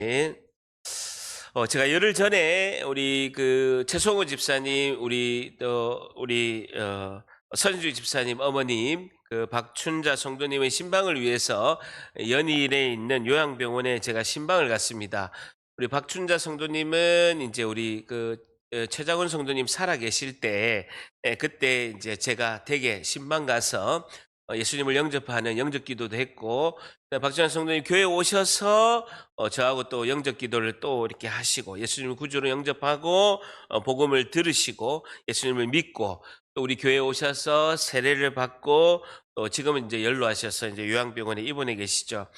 네. 제가 열흘 전에 우리 그 최성호 집사님, 우리 선주 집사님 어머님, 그 박춘자 성도님의 신방을 위해서 연일에 있는 요양병원에 제가 신방을 갔습니다. 우리 박춘자 성도님은 이제 우리 최장훈 성도님 살아 계실 때, 그때 이제 제가 댁에 신방 가서 예수님을 영접하는 영접 기도도 했고, 박준환 성도님 교회 오셔서 저하고 또 영접 기도를 또 이렇게 하시고 예수님을 구주로 영접하고 복음을 들으시고 예수님을 믿고 또 우리 교회에 오셔서 세례를 받고 또 지금은 이제 연로하셔서 이제 요양병원에 입원해 계시죠.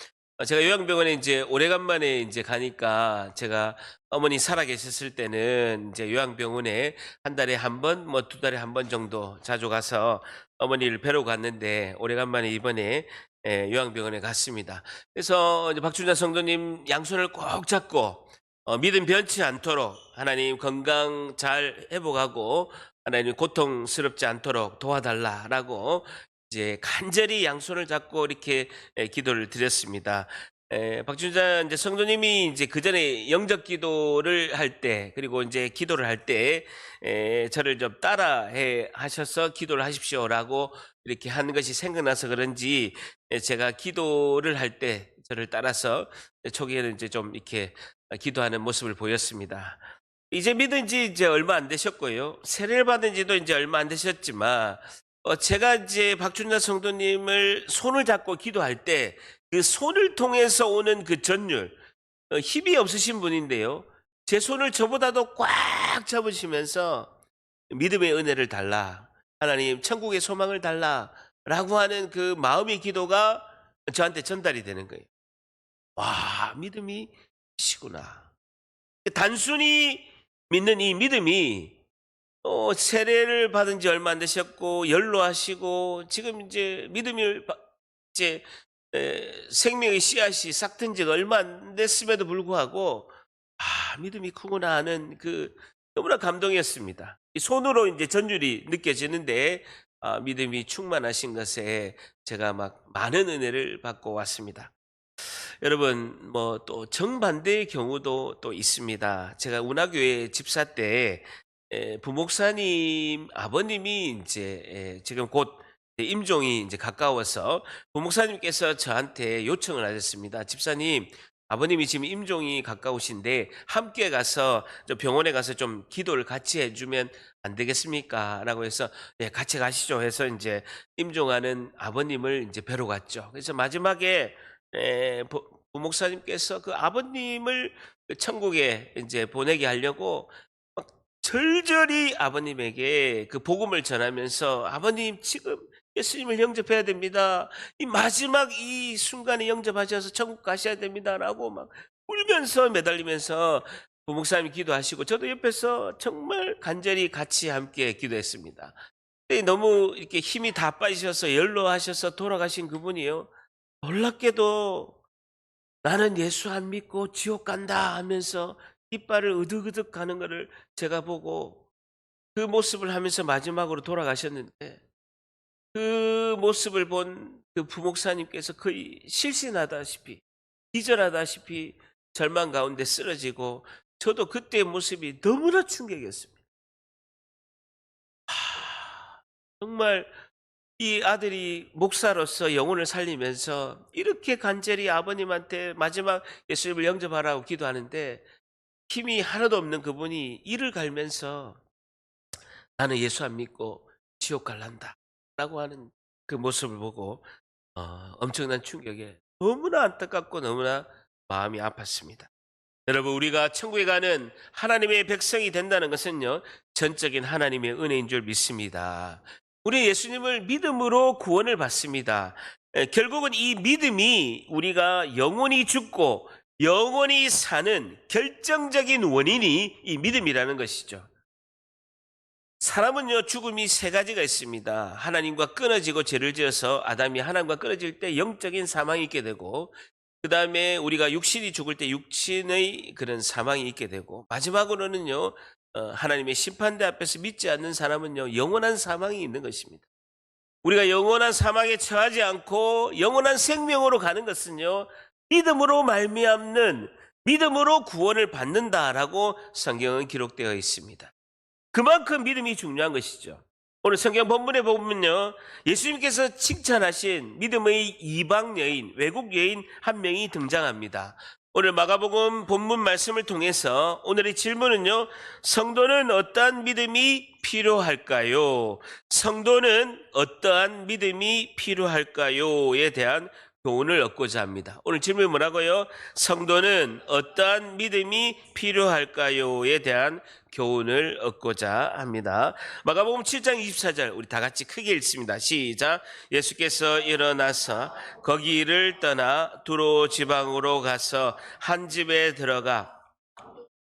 제가 요양병원에 이제 오래간만에 이제 가니까 제가 어머니 살아 계셨을 때는 이제 요양병원에 한 달에 한 번, 뭐 두 달에 한 번 정도 자주 가서 어머니를 뵈러 갔는데 오래간만에 이번에 요양병원에 갔습니다. 그래서 이제 박준자 성도님 양손을 꼭 잡고 믿음 변치 않도록 하나님 건강 잘 회복하고 하나님 고통스럽지 않도록 도와달라라고 이제 간절히 양손을 잡고 이렇게 기도를 드렸습니다. 박준자 이제 성도님이 이제 그 전에 영접 기도를 할 때 그리고 이제 기도를 할 때 저를 좀 따라해 하셔서 기도를 하십시오라고 이렇게 한 것이 생각나서 그런지 제가 기도를 할 때 저를 따라서 초기에는 이제 좀 이렇게 기도하는 모습을 보였습니다. 이제 믿은 지 이제 얼마 안 되셨고요. 세례를 받은 지도 이제 얼마 안 되셨지만 제가 이제 박준자 성도님을 손을 잡고 기도할 때 그 손을 통해서 오는 그 전율, 힘이 없으신 분인데요. 제 손을 저보다도 꽉 잡으시면서 믿음의 은혜를 달라. 하나님 천국의 소망을 달라라고 하는 그 마음의 기도가 저한테 전달이 되는 거예요. 와, 믿음이 시구나. 단순히 믿는 이 믿음이 세례를 받은 지 얼마 안 되셨고 연로하시고 지금 이제 이제 생명의 씨앗이 싹튼 지가 얼마 안 됐음에도 불구하고 믿음이 크구나 하는 그 너무나 감동이었습니다. 이 손으로 이제 전율이 느껴지는데 믿음이 충만하신 것에 제가 막 많은 은혜를 받고 왔습니다. 여러분 뭐 또 정반대의 경우도 또 있습니다. 제가 운하교회 집사 때 부목사님 아버님이 이제 지금 곧 임종이 이제 가까워서 부목사님께서 저한테 요청을 하셨습니다. 집사님, 아버님이 지금 임종이 가까우신데 함께 가서 저 병원에 가서 좀 기도를 같이 해주면 안 되겠습니까? 라고 해서 네, 같이 가시죠 해서 이제 임종하는 아버님을 이제 뵈러 갔죠. 그래서 마지막에 부목사님께서 그 아버님을 그 천국에 이제 보내게 하려고 막 절절히 아버님에게 그 복음을 전하면서 아버님 지금 예수님을 영접해야 됩니다. 이 마지막 이 순간에 영접하셔서 천국 가셔야 됩니다라고 막 울면서 매달리면서 부목사님이 기도하시고 저도 옆에서 정말 간절히 같이 함께 기도했습니다. 근데 너무 이렇게 힘이 다 빠지셔서 연로하셔서 돌아가신 그분이요. 놀랍게도 나는 예수 안 믿고 지옥 간다 하면서 이빨을 으득으득 가는 것을 제가 보고 그 모습을 하면서 마지막으로 돌아가셨는데 그 모습을 본 그 부목사님께서 거의 실신하다시피 기절하다시피 절망 가운데 쓰러지고 저도 그때의 모습이 너무나 충격이었습니다. 정말 이 아들이 목사로서 영혼을 살리면서 이렇게 간절히 아버님한테 마지막 예수님을 영접하라고 기도하는데 힘이 하나도 없는 그분이 이를 갈면서 나는 예수 안 믿고 지옥 갈란다 라고 하는 그 모습을 보고 엄청난 충격에 너무나 안타깝고 너무나 마음이 아팠습니다. 여러분 우리가 천국에 가는 하나님의 백성이 된다는 것은요 전적인 하나님의 은혜인 줄 믿습니다. 우리 예수님을 믿음으로 구원을 받습니다. 결국은 이 믿음이 우리가 영원히 죽고 영원히 사는 결정적인 원인이 이 믿음이라는 것이죠. 사람은요 죽음이 세 가지가 있습니다. 하나님과 끊어지고 죄를 지어서 아담이 하나님과 끊어질 때 영적인 사망이 있게 되고 그 다음에 우리가 육신이 죽을 때 육신의 그런 사망이 있게 되고 마지막으로는요 하나님의 심판대 앞에서 믿지 않는 사람은요 영원한 사망이 있는 것입니다. 우리가 영원한 사망에 처하지 않고 영원한 생명으로 가는 것은요 믿음으로 말미암는 믿음으로 구원을 받는다라고 성경은 기록되어 있습니다. 그만큼 믿음이 중요한 것이죠. 오늘 성경 본문에 보면요, 예수님께서 칭찬하신 믿음의 이방 여인, 외국 여인 한 명이 등장합니다. 오늘 마가복음 본문 말씀을 통해서 오늘의 질문은요, 성도는 어떠한 믿음이 필요할까요? 성도는 어떠한 믿음이 필요할까요?에 대한 교훈을 얻고자 합니다. 오늘 질문이 뭐라고요? 성도는 어떠한 믿음이 필요할까요?에 대한 교훈을 얻고자 합니다. 마가복음 7장 24절 우리 다 같이 크게 읽습니다. 시작. 예수께서 일어나서 거기를 떠나 두로 지방으로 가서 한 집에 들어가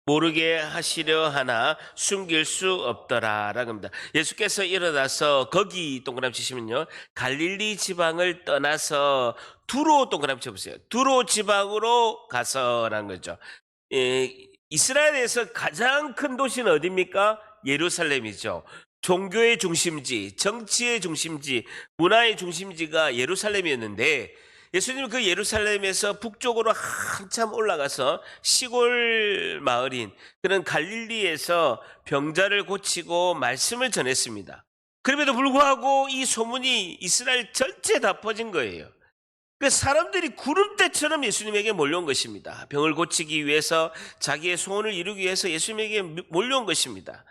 모르게 하시려 하나 숨길 수 없더라라고 합니다. 예수께서 일어나서 거기 동그라미 치시면요, 갈릴리 지방을 떠나서 두로 동그라미 쳐보세요. 두로 지방으로 가서라는 거죠. 이스라엘에서 가장 큰 도시는 어디입니까? 예루살렘이죠. 종교의 중심지, 정치의 중심지, 문화의 중심지가 예루살렘이었는데 예수님은 그 예루살렘에서 북쪽으로 한참 올라가서 시골 마을인 그런 갈릴리에서 병자를 고치고 말씀을 전했습니다. 그럼에도 불구하고 이 소문이 이스라엘 전체에 다 퍼진 거예요. 그 사람들이 구름대처럼 예수님에게 몰려온 것입니다. 병을 고치기 위해서, 자기의 소원을 이루기 위해서 예수님에게 몰려온 것입니다.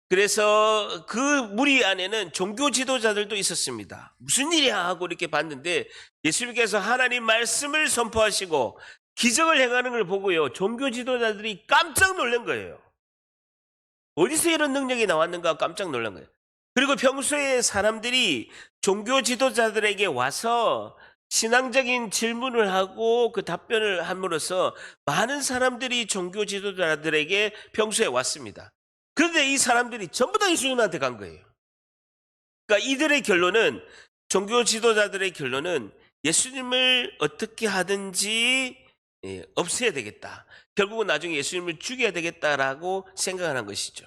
그래서 그 무리 안에는 종교 지도자들도 있었습니다. 무슨 일이야 하고 이렇게 봤는데 예수님께서 하나님 말씀을 선포하시고 기적을 행하는 걸 보고요, 종교 지도자들이 깜짝 놀란 거예요. 어디서 이런 능력이 나왔는가 깜짝 놀란 거예요. 그리고 평소에 사람들이 종교 지도자들에게 와서 신앙적인 질문을 하고 그 답변을 함으로써 많은 사람들이 종교 지도자들에게 평소에 왔습니다. 그런데 이 사람들이 전부 다 예수님한테 간 거예요. 그러니까 이들의 결론은, 종교 지도자들의 결론은 예수님을 어떻게 하든지 없애야 되겠다. 결국은 나중에 예수님을 죽여야 되겠다라고 생각하는 것이죠.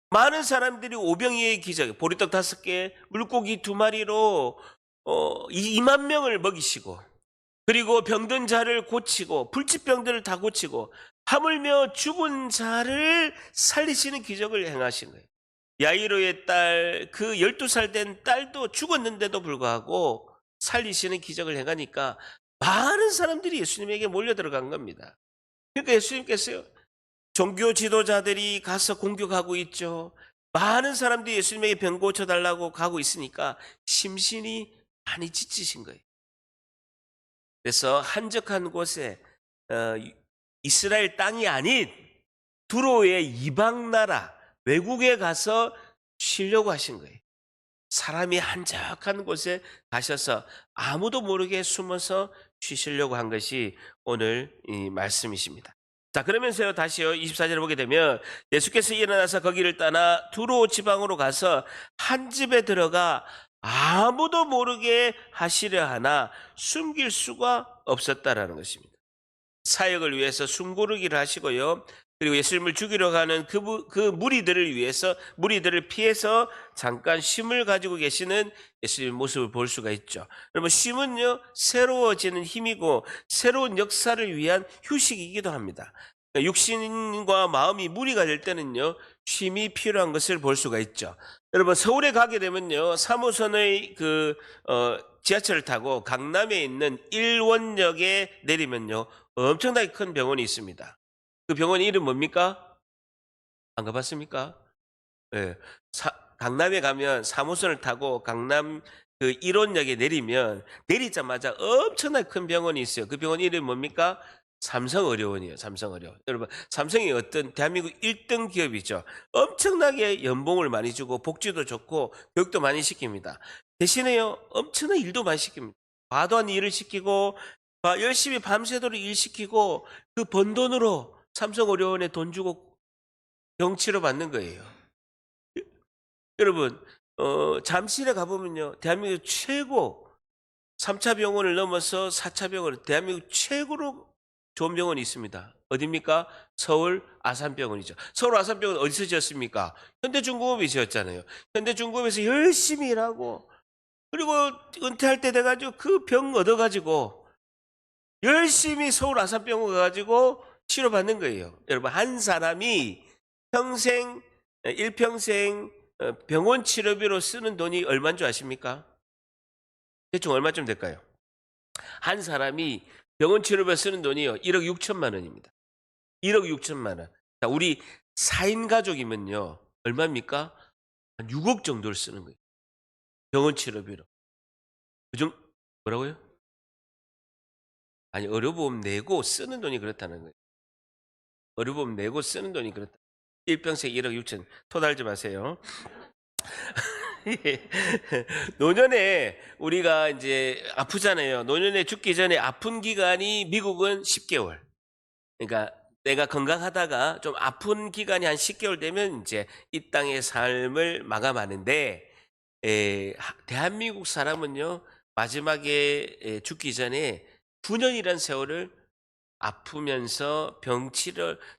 많은 사람들이 오병이의 기적, 보리떡 5개, 물고기 2마리로 2만 명을 먹이시고, 그리고 병든 자를 고치고, 불치병들을 다 고치고, 하물며 죽은 자를 살리시는 기적을 행하신 거예요. 야이로의 딸, 그 12살 된 딸도 죽었는데도 불구하고 살리시는 기적을 행하니까 많은 사람들이 예수님에게 몰려 들어간 겁니다. 그러니까 예수님께서요, 종교 지도자들이 가서 공격하고 있죠. 많은 사람들이 예수님에게 병 고쳐달라고 가고 있으니까 심신이 많이 지치신 거예요. 그래서 한적한 곳에 이스라엘 땅이 아닌 두로의 이방 나라, 외국에 가서 쉬려고 하신 거예요. 사람이 한적한 곳에 가셔서 아무도 모르게 숨어서 쉬시려고 한 것이 오늘 이 말씀이십니다. 자, 그러면서요, 다시요, 24절을 보게 되면 예수께서 일어나서 거기를 떠나 두로 지방으로 가서 한 집에 들어가 아무도 모르게 하시려 하나 숨길 수가 없었다라는 것입니다. 사역을 위해서 숨고르기를 하시고요, 그리고 예수님을 죽이러 가는 그 무리들을 위해서, 무리들을 피해서 잠깐 쉼을 가지고 계시는 예수님의 모습을 볼 수가 있죠. 여러분, 쉼은요, 새로워지는 힘이고 새로운 역사를 위한 휴식이기도 합니다. 육신과 마음이 무리가 될 때는요, 쉼이 필요한 것을 볼 수가 있죠. 여러분, 서울에 가게 되면요, 3호선의 지하철을 타고 강남에 있는 일원역에 내리면요, 엄청나게 큰 병원이 있습니다. 그 병원 이름 뭡니까? 안 가봤습니까? 네. 강남에 가면 3호선을 타고 강남 그 1원역에 내리면 내리자마자 엄청나게 큰 병원이 있어요. 그 병원 이름 뭡니까? 삼성의료원이에요. 삼성의료원. 여러분, 삼성이 어떤 대한민국 1등 기업이죠. 엄청나게 연봉을 많이 주고 복지도 좋고 교육도 많이 시킵니다. 대신에요, 엄청나게 일도 많이 시킵니다. 과도한 일을 시키고 열심히 밤새도록 일 시키고 그 번 돈으로 삼성의료원에 돈 주고 병치료 받는 거예요. 여러분, 잠실에 가보면요, 대한민국 최고 3차 병원을 넘어서 4차 병원, 대한민국 최고로 좋은 병원이 있습니다. 어디입니까? 서울 아산병원이죠. 서울 아산병원 어디서 지었습니까? 현대중공업이 지었잖아요. 현대중공업에서 열심히 일하고, 그리고 은퇴할 때 돼가지고 그 병 얻어가지고 열심히 서울 아산병원 가가지고 치료받는 거예요. 여러분, 한 사람이 평생, 일평생 병원 치료비로 쓰는 돈이 얼마인 줄 아십니까? 대충 얼마쯤 될까요? 한 사람이 병원 치료비로 쓰는 돈이요, 1억 6천만 원입니다. 1억 6천만 원. 자, 우리 4인 가족이면요, 얼마입니까? 한 6억 정도를 쓰는 거예요. 병원 치료비로. 뭐라고요? 아니, 의료보험 내고 쓰는 돈이 그렇다는 거예요. 의료보험 내고 쓰는 돈이 그렇다. 일평생 1억 6천. 토달지 마세요. 노년에 우리가 이제 아프잖아요. 노년에 죽기 전에 아픈 기간이 미국은 10개월. 그러니까 내가 건강하다가 좀 아픈 기간이 한 10개월 되면 이제 이 땅의 삶을 마감하는데, 대한민국 사람은요, 마지막에 죽기 전에 9년이라는 세월을 아프면서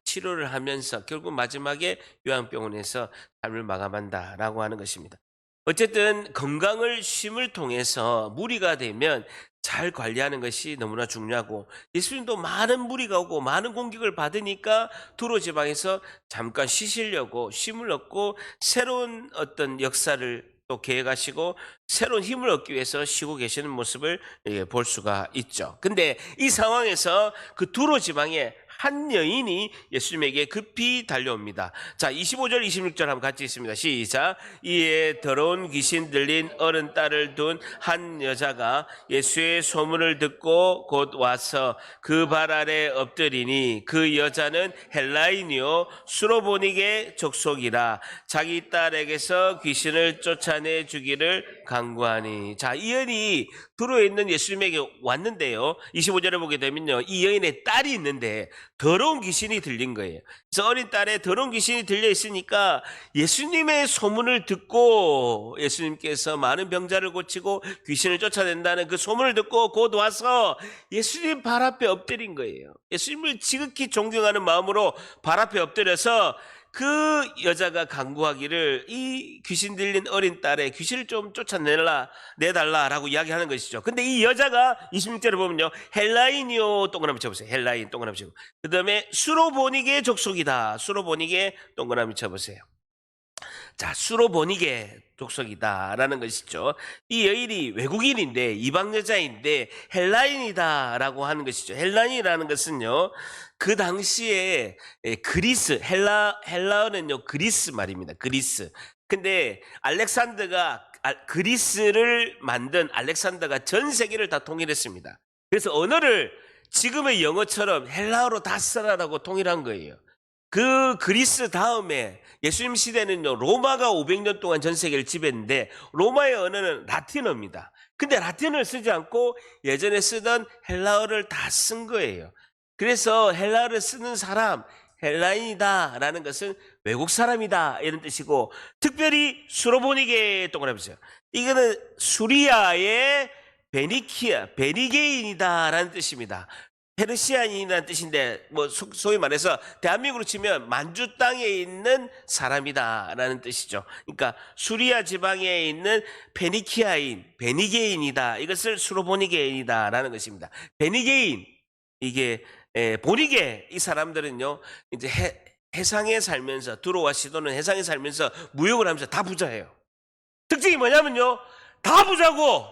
치료를 하면서 결국 마지막에 요양병원에서 삶을 마감한다라고 하는 것입니다. 어쨌든 건강을 쉼을 통해서 무리가 되면 잘 관리하는 것이 너무나 중요하고, 예수님도 많은 무리가 오고 많은 공격을 받으니까 두로 지방에서 잠깐 쉬시려고 쉼을 얻고 새로운 어떤 역사를 또 계획하시고 새로운 힘을 얻기 위해서 쉬고 계시는 모습을 볼 수가 있죠. 근데 이 상황에서 그 두로 지방에 한 여인이 예수님에게 급히 달려옵니다. 자, 25절 26절 한번 같이 있습니다. 시작. 이에 더러운 귀신 들린 어른 딸을 둔 한 여자가 예수의 소문을 듣고 곧 와서 그 발 아래 엎드리니, 그 여자는 헬라인이요 수로보닉의 족속이라 자기 딸에게서 귀신을 쫓아내 주기를 간구하니. 자, 이 여인이 두로에 있는 예수님에게 왔는데요, 25절에 보게 되면요, 이 여인의 딸이 있는데 더러운 귀신이 들린 거예요. 그래서 어린 딸에 더러운 귀신이 들려 있으니까 예수님의 소문을 듣고, 예수님께서 많은 병자를 고치고 귀신을 쫓아낸다는 그 소문을 듣고 곧 와서 예수님 발 앞에 엎드린 거예요. 예수님을 지극히 존경하는 마음으로 발 앞에 엎드려서 그 여자가 간구하기를, 이 귀신 들린 어린 딸의 귀신을 좀 내달라라고 이야기하는 것이죠. 근데 이 여자가 26절에 보면요, 헬라인이요 동그라미 쳐보세요. 헬라인 동그라미 치고, 그 다음에 수로보닉의 족속이다. 수로보닉의 동그라미 쳐보세요. 자, 수로보닉의 족속이다라는 것이죠. 이 여인이 외국인인데, 이방 여자인데 헬라인이다라고 하는 것이죠. 헬라인이라는 것은요, 그 당시에 그리스, 헬라어는요 그리스 말입니다. 그리스. 근데 그리스를 만든 알렉산더가 전 세계를 다 통일했습니다. 그래서 언어를 지금의 영어처럼 헬라어로 다 써라라고 통일한 거예요. 그 그리스 다음에 예수님 시대는요, 로마가 500년 동안 전 세계를 지배했는데 로마의 언어는 라틴어입니다. 근데 라틴어를 쓰지 않고 예전에 쓰던 헬라어를 다 쓴 거예요. 그래서 헬라어를 쓰는 사람, 헬라인이다라는 것은 외국 사람이다 이런 뜻이고, 특별히 수로보닉의 동그라미 보세요. 이거는 수리아의 베니게인이다라는 뜻입니다. 페르시안인이라는 뜻인데, 뭐 소위 말해서 대한민국으로 치면 만주 땅에 있는 사람이다라는 뜻이죠. 그러니까 수리아 지방에 있는 베니게인이다. 이것을 수로보니게인이다라는 것입니다. 베니게인, 이게 보니게, 이 사람들은요 이제 해상에 살면서, 두로와 시도는 해상에 살면서 무역을 하면서 다 부자예요. 특징이 뭐냐면요, 다 부자고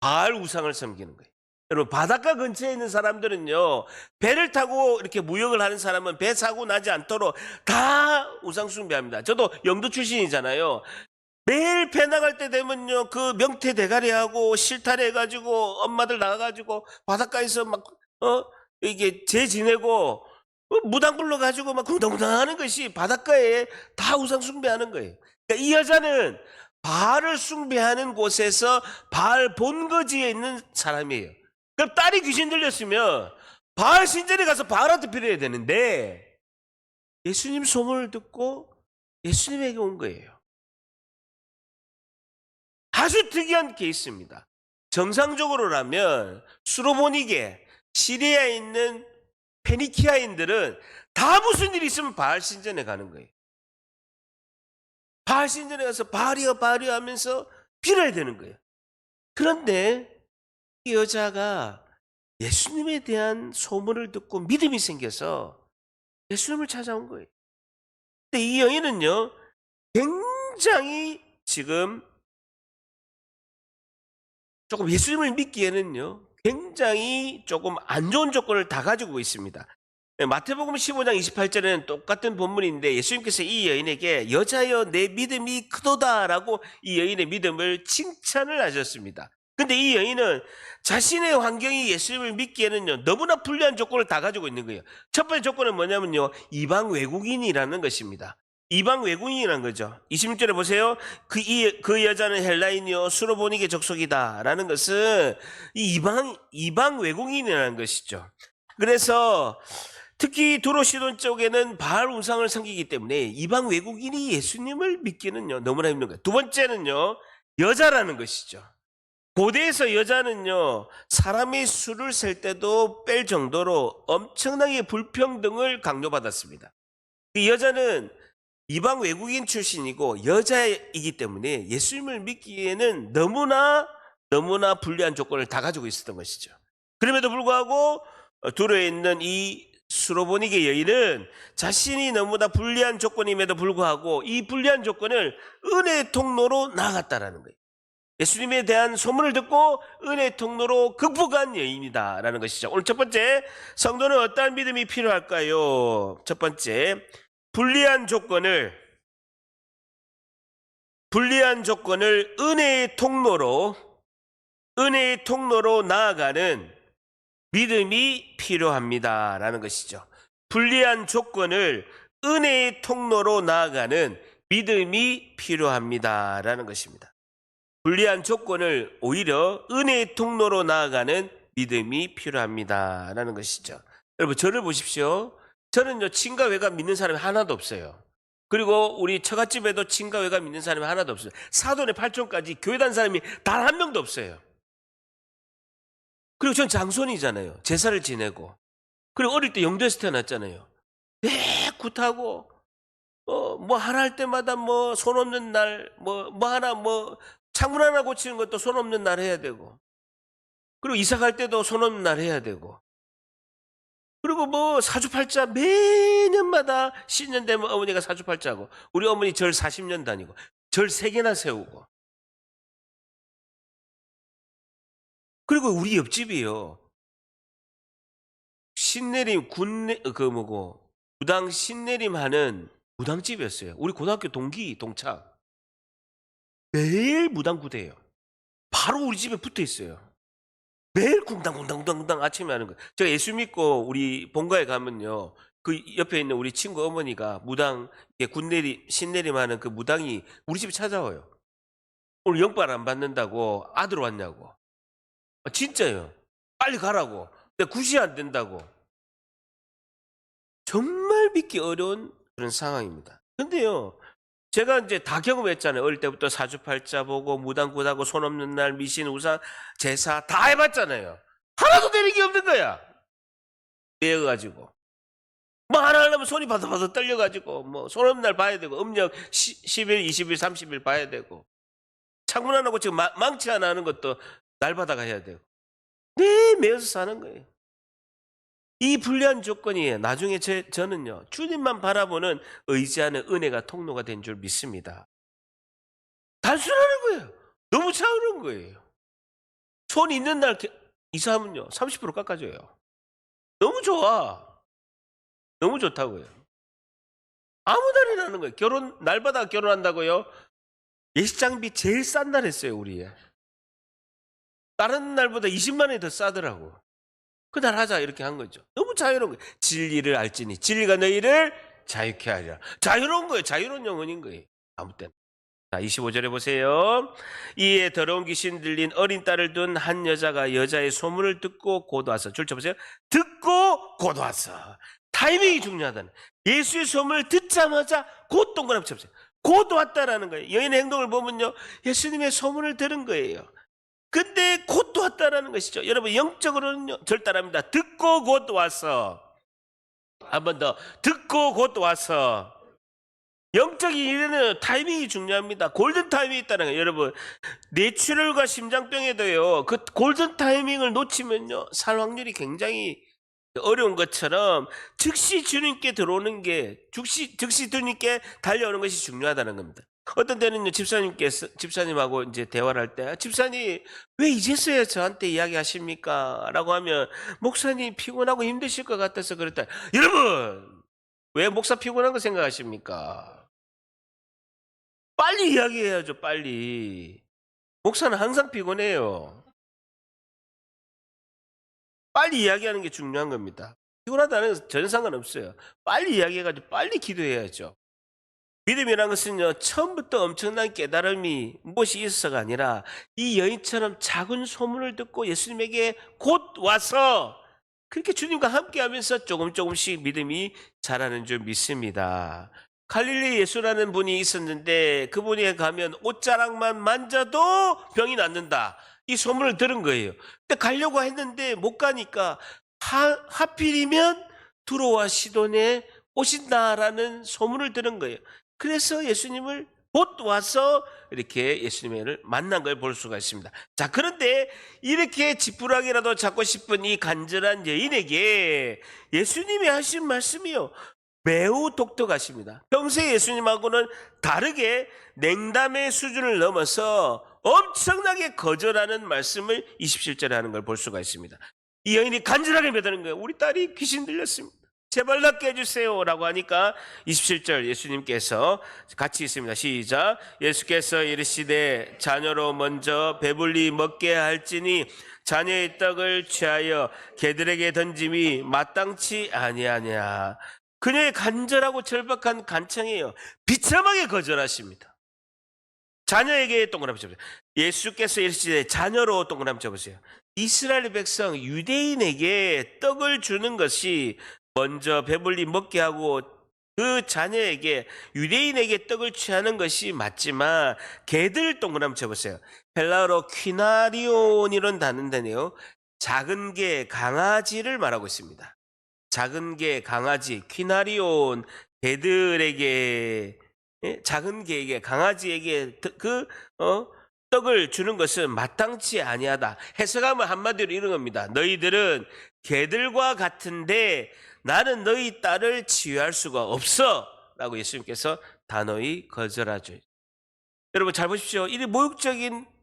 바알 우상을 섬기는 거예요. 여러분, 바닷가 근처에 있는 사람들은요, 배를 타고 이렇게 무역을 하는 사람은 배 사고 나지 않도록 다 우상 숭배합니다. 저도 영도 출신이잖아요. 매일 배 나갈 때 되면요, 그 명태 대가리하고 실타래해가지고 엄마들 나가가지고 바닷가에서 막 이게 재 지내고 무당 불러가지고 막 쿵당쿵당하는 것이 바닷가에 다 우상 숭배하는 거예요. 그러니까 이 여자는 바알을 숭배하는 곳에서 바알 본거지에 있는 사람이에요. 그럼 딸이 귀신 들렸으면 바알 신전에 가서 바알한테 빌어야 되는데, 예수님 소문을 듣고 예수님에게 온 거예요. 아주 특이한 케이스입니다. 정상적으로라면 수로보니게, 시리아에 있는 페니키아인들은 다 무슨 일이 있으면 바알 신전에 가는 거예요. 바알 신전에 가서 바알이여 바알이여 하면서 빌어야 되는 거예요. 그런데 이 여자가 예수님에 대한 소문을 듣고 믿음이 생겨서 예수님을 찾아온 거예요. 근데 이 여인은요, 굉장히 지금 조금 예수님을 믿기에는요, 굉장히 조금 안 좋은 조건을 다 가지고 있습니다. 마태복음 15장 28절에는 똑같은 본문인데 예수님께서 이 여인에게 여자여 내 믿음이 크도다라고 이 여인의 믿음을 칭찬을 하셨습니다. 근데 이 여인은 자신의 환경이 예수님을 믿기에는요, 너무나 불리한 조건을 다 가지고 있는 거예요. 첫 번째 조건은 뭐냐면요, 이방 외국인이라는 것입니다. 이방 외국인이라는 거죠. 26절에 보세요. 그 여자는 헬라인이요 수로보니게 족속이다라는 것은 이방 외국인이라는 것이죠. 그래서 특히 두로시돈 쪽에는 바알 우상을 섬기기 때문에 이방 외국인이 예수님을 믿기는요 너무나 힘든 거예요. 두 번째는요, 여자라는 것이죠. 고대에서 여자는요, 사람의 수를 셀 때도 뺄 정도로 엄청나게 불평등을 강요받았습니다. 그 여자는 이방 외국인 출신이고 여자이기 때문에 예수님을 믿기에는 너무나 불리한 조건을 다 가지고 있었던 것이죠. 그럼에도 불구하고 두로에 있는 이 수로보니게 여인은 자신이 너무나 불리한 조건임에도 불구하고 이 불리한 조건을 은혜의 통로로 나아갔다라는 거예요. 예수님에 대한 소문을 듣고 은혜의 통로로 극복한 여인이다라는 것이죠. 오늘 첫 번째, 성도는 어떠한 믿음이 필요할까요? 첫 번째, 불리한 조건을 은혜의 통로로 나아가는 믿음이 필요합니다라는 것이죠. 불리한 조건을 은혜의 통로로 나아가는 믿음이 필요합니다라는 것입니다. 불리한 조건을 오히려 은혜의 통로로 나아가는 믿음이 필요합니다라는 것이죠. 여러분, 저를 보십시오. 저는요, 친가 외가 믿는 사람이 하나도 없어요. 그리고 우리 처갓집에도 친가 외가 믿는 사람이 하나도 없어요. 사돈의 팔촌까지 교회 다니는 사람이 단 한 명도 없어요. 그리고 전 장손이잖아요. 제사를 지내고. 그리고 어릴 때 영도에서 태어났잖아요. 매 굿하고 뭐 하나 할 때마다 뭐 손 없는 날 창문 하나 고치는 것도 손 없는 날 해야 되고, 그리고 이사 갈 때도 손 없는 날 해야 되고, 그리고 뭐 사주팔자 매년마다 신년 되면 어머니가 사주팔자고, 우리 어머니 절 40년 다니고 절 3개나 세우고, 그리고 우리 옆집이요, 신내림 무당 신내림 하는 무당집이었어요. 우리 고등학교 동창. 매일 무당구대예요. 바로 우리 집에 붙어 있어요. 매일 쿵당쿵당 아침에 하는 거예요. 제가 예수 믿고 우리 본가에 가면요, 그 옆에 있는 우리 친구 어머니가 무당, 신내림 하는 그 무당이 우리 집에 찾아와요. 오늘 영발 안 받는다고 아들 왔냐고. 진짜요. 빨리 가라고. 근데 9시 안 된다고. 정말 믿기 어려운 그런 상황입니다. 근데요, 제가 이제 다 경험했잖아요. 어릴 때부터 사주팔자 보고 무당굿하고 손 없는 날 미신 우상 제사 다 해봤잖아요. 하나도 되는 게 없는 거야. 매여가지고 뭐 하나 하려면 손이 바들바들 떨려가지고 뭐 손 없는 날 봐야 되고, 음력 10일 20일 30일 봐야 되고, 창문 하나 고치고 망치 하나 하는 것도 날마다가 해야 되고, 매여서 사는 거예요. 이 불리한 조건이 나중에 저는요, 주님만 바라보는 의지하는 은혜가 통로가 된 줄 믿습니다. 단순하는 거예요. 너무 차오른 거예요. 손 있는 날 이사하면요 30% 깎아줘요. 너무 좋아. 너무 좋다고요. 아무 날이나 하는 거예요. 날마다 결혼한다고요. 예식장비 제일 싼 날 했어요, 우리. 다른 날보다 20만 원이 더 싸더라고. 그날 하자 이렇게 한 거죠. 너무 자유로운 거예요. 진리를 알지니 진리가 너희를 자유케 하리라. 자유로운 거예요. 자유로운 영혼인 거예요. 아무 때나. 자, 25절에 보세요. 이에 더러운 귀신 들린 어린 딸을 둔 한 여자가 여자의 소문을 듣고 곧 와서, 줄 쳐보세요. 듣고 곧 와서. 타이밍이 중요하다는. 예수의 소문을 듣자마자 곧 동그라미 쳐보세요. 곧 왔다라는 거예요. 여인의 행동을 보면요, 예수님의 소문을 들은 거예요. 근데 곧 왔다라는 것이죠. 여러분, 영적으로는요, 절단합니다. 듣고 곧 와서. 한 번 더. 듣고 곧 와서. 영적인 일에는 타이밍이 중요합니다. 골든 타이밍이 있다는 거예요. 여러분, 뇌출혈과 심장병에도요, 그 골든 타이밍을 놓치면요, 살 확률이 굉장히 어려운 것처럼 즉시 주님께 들어오는 게, 즉시 주님께 달려오는 것이 중요하다는 겁니다. 어떤 때는요, 집사님하고 이제 대화를 할 때, 집사님, 왜 이제서야 저한테 이야기하십니까? 라고 하면, 목사님 피곤하고 힘드실 것 같아서 그랬다. 여러분, 왜 목사 피곤한 거 생각하십니까? 빨리 이야기해야죠, 빨리. 목사는 항상 피곤해요. 빨리 이야기하는 게 중요한 겁니다. 피곤하다는 것은 전혀 상관없어요. 빨리 이야기해가지고 빨리 기도해야죠. 믿음이라는 것은요, 처음부터 엄청난 깨달음이 무엇이 있어서가 아니라 이 여인처럼 작은 소문을 듣고 예수님에게 곧 와서 그렇게 주님과 함께 하면서 조금씩 믿음이 자라는 줄 믿습니다. 갈릴리 예수라는 분이 있었는데 그분에 가면 옷자락만 만져도 병이 낫는다. 이 소문을 들은 거예요. 근데 가려고 했는데 못 가니까 하필이면 두로와 시돈에 오신다라는 소문을 들은 거예요. 그래서 예수님을 곧 와서 이렇게 예수님을 만난 걸 볼 수가 있습니다. 자, 그런데 이렇게 지푸라기라도 잡고 싶은 이 간절한 여인에게 예수님이 하신 말씀이요, 매우 독특하십니다. 평소에 예수님하고는 다르게 냉담의 수준을 넘어서 엄청나게 거절하는 말씀을 27절에 하는 걸 볼 수가 있습니다. 이 여인이 간절하게 매다는 거예요. 우리 딸이 귀신 들렸습니다. 제발 낫게 해주세요 라고 하니까 27절 예수님께서 같이 있습니다. 시작. 예수께서 이르시되 자녀로 먼저 배불리 먹게 할지니 자녀의 떡을 취하여 개들에게 던짐이 마땅치 아니하냐. 그녀의 간절하고 절박한 간청이에요. 비참하게 거절하십니다. 자녀에게 동그라미 쳐보세요. 예수께서 이르시되 자녀로 동그라미 쳐보세요. 이스라엘 백성 유대인에게 떡을 주는 것이 먼저 배불리 먹게 하고 그 자녀에게 유대인에게 떡을 취하는 것이 맞지만 개들 동그라미 쳐보세요. 헬라어로 퀴나리온이라는 단어인데요, 작은 개, 강아지를 말하고 있습니다. 작은 개, 강아지, 퀴나리온, 개들에게, 작은 개에게, 강아지에게 떡을 주는 것은 마땅치 아니하다. 해석하면 한마디로 이런 겁니다. 너희들은 개들과 같은데 나는 너희 딸을 치유할 수가 없어 라고 예수님께서 단호히 거절하죠. 여러분 잘 보십시오. 이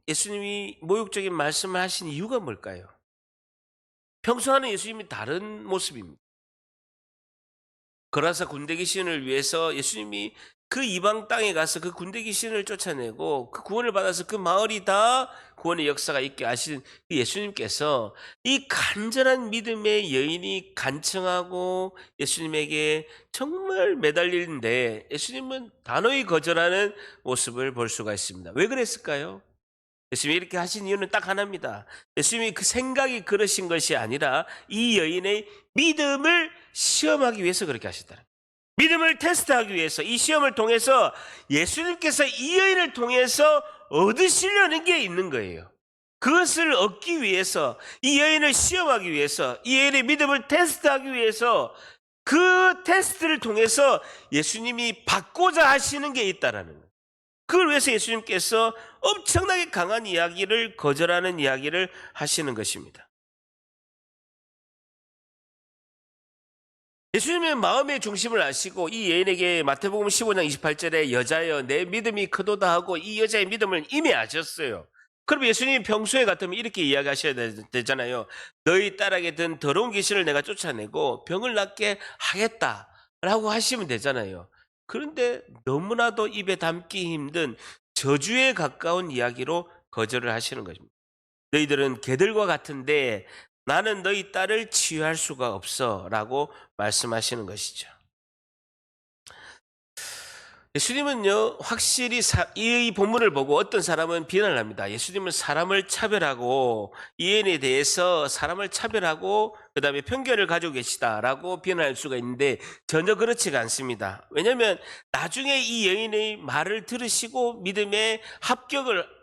예수님이 모욕적인 말씀을 하신 이유가 뭘까요? 평소와는 예수님이 다른 모습입니다. 거라사 군대 귀신을 위해서 예수님이 그 이방 땅에 가서 그 군대 귀신을 쫓아내고 그 구원을 받아서 그 마을이 다 구원의 역사가 있게 하신 예수님께서 이 간절한 믿음의 여인이 간청하고 예수님에게 정말 매달리는데 예수님은 단호히 거절하는 모습을 볼 수가 있습니다. 왜 그랬을까요? 예수님이 이렇게 하신 이유는 딱 하나입니다. 예수님이 그 생각이 그러신 것이 아니라 이 여인의 믿음을 시험하기 위해서 그렇게 하셨다는 거예요. 믿음을 테스트하기 위해서, 이 시험을 통해서 예수님께서 이 여인을 통해서 얻으시려는 게 있는 거예요. 그것을 얻기 위해서, 이 여인을 시험하기 위해서, 이 여인의 믿음을 테스트하기 위해서 그 테스트를 통해서 예수님이 받고자 하시는 게 있다라는 거예요. 그걸 위해서 예수님께서 엄청나게 강한 이야기를 거절하는 이야기를 하시는 것입니다. 예수님의 마음의 중심을 아시고 이 여인에게 마태복음 15장 28절에 여자여 내 믿음이 크도다 하고 이 여자의 믿음을 이미 아셨어요. 그럼 예수님이 평소에 같으면 이렇게 이야기하셔야 되잖아요. 너희 딸에게 든 더러운 귀신을 내가 쫓아내고 병을 낫게 하겠다라고 하시면 되잖아요. 그런데 너무나도 입에 담기 힘든 저주에 가까운 이야기로 거절을 하시는 것입니다. 너희들은 개들과 같은데 나는 너희 딸을 치유할 수가 없어 라고 말씀하시는 것이죠. 예수님은요, 확실히 이 본문을 보고 어떤 사람은 비난을 합니다. 예수님은 사람을 차별하고 이 여인에 대해서 사람을 차별하고 그 다음에 편견을 가지고 계시다라고 비난할 수가 있는데 전혀 그렇지가 않습니다. 왜냐하면 나중에 이 여인의 말을 들으시고 믿음의 합격을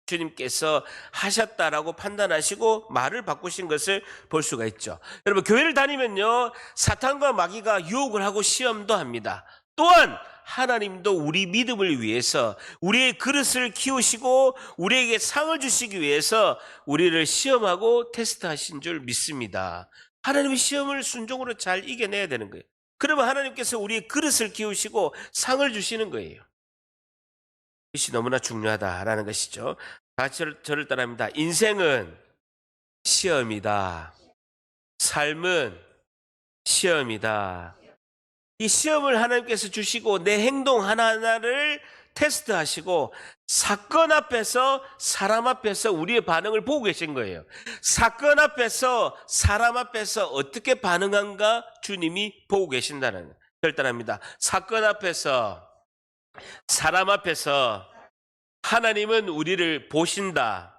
주님께서 하셨다라고 판단하시고 말을 바꾸신 것을 볼 수가 있죠. 여러분 교회를 다니면요, 사탄과 마귀가 유혹을 하고 시험도 합니다. 또한 하나님도 우리 믿음을 위해서 우리의 그릇을 키우시고 우리에게 상을 주시기 위해서 우리를 시험하고 테스트하신 줄 믿습니다. 하나님의 시험을 순종으로 잘 이겨내야 되는 거예요. 그러면 하나님께서 우리의 그릇을 키우시고 상을 주시는 거예요. 이것이 너무나 중요하다라는 것이죠. 다 저를 따라합니다. 인생은 시험이다. 삶은 시험이다. 이 시험을 하나님께서 주시고 내 행동 하나하나를 테스트하시고 사건 앞에서 사람 앞에서 우리의 반응을 보고 계신 거예요. 사건 앞에서 사람 앞에서 어떻게 반응한가 주님이 보고 계신다는 거예요. 결단합니다. 사건 앞에서 사람 앞에서 하나님은 우리를 보신다.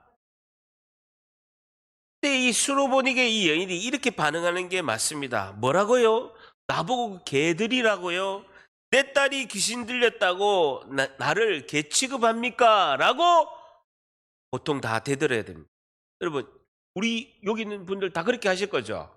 근데 이 수로보닉의 이 여인이 이렇게 반응하는 게 맞습니다. 뭐라고요? 나보고 개들이라고요? 내 딸이 귀신 들렸다고 나를 개 취급합니까? 라고 보통 다 대들어야 됩니다. 여러분, 우리 여기 있는 분들 다 그렇게 하실 거죠?